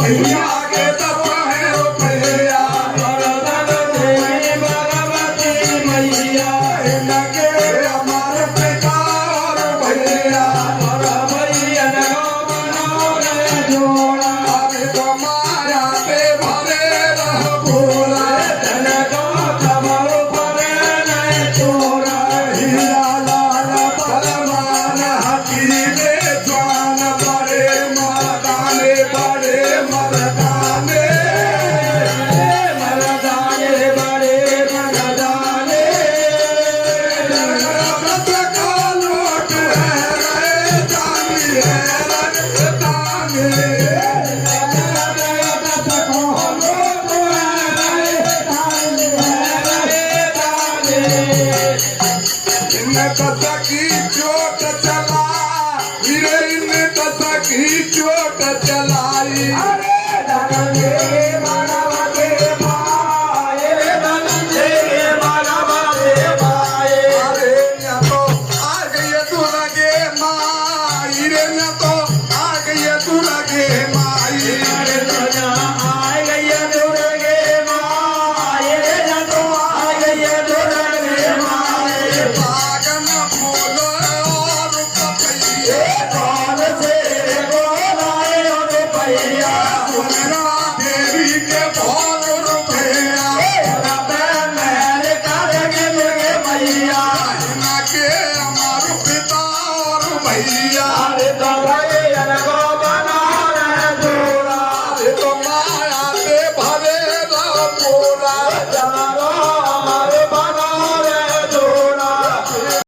भैया के तब है रुपया देवी भगवती मैया लगे हमारे पिता और भैया जोड़ा तो माया पे भरे रह पूरा हीरा लाल परमान हकीरे जान बड़े मर्दाने लोट है जानी है कथा की चोट चला हीरे कथा की चोट चलाई देवी के बहुत रुपया के हमारे पिता और भैया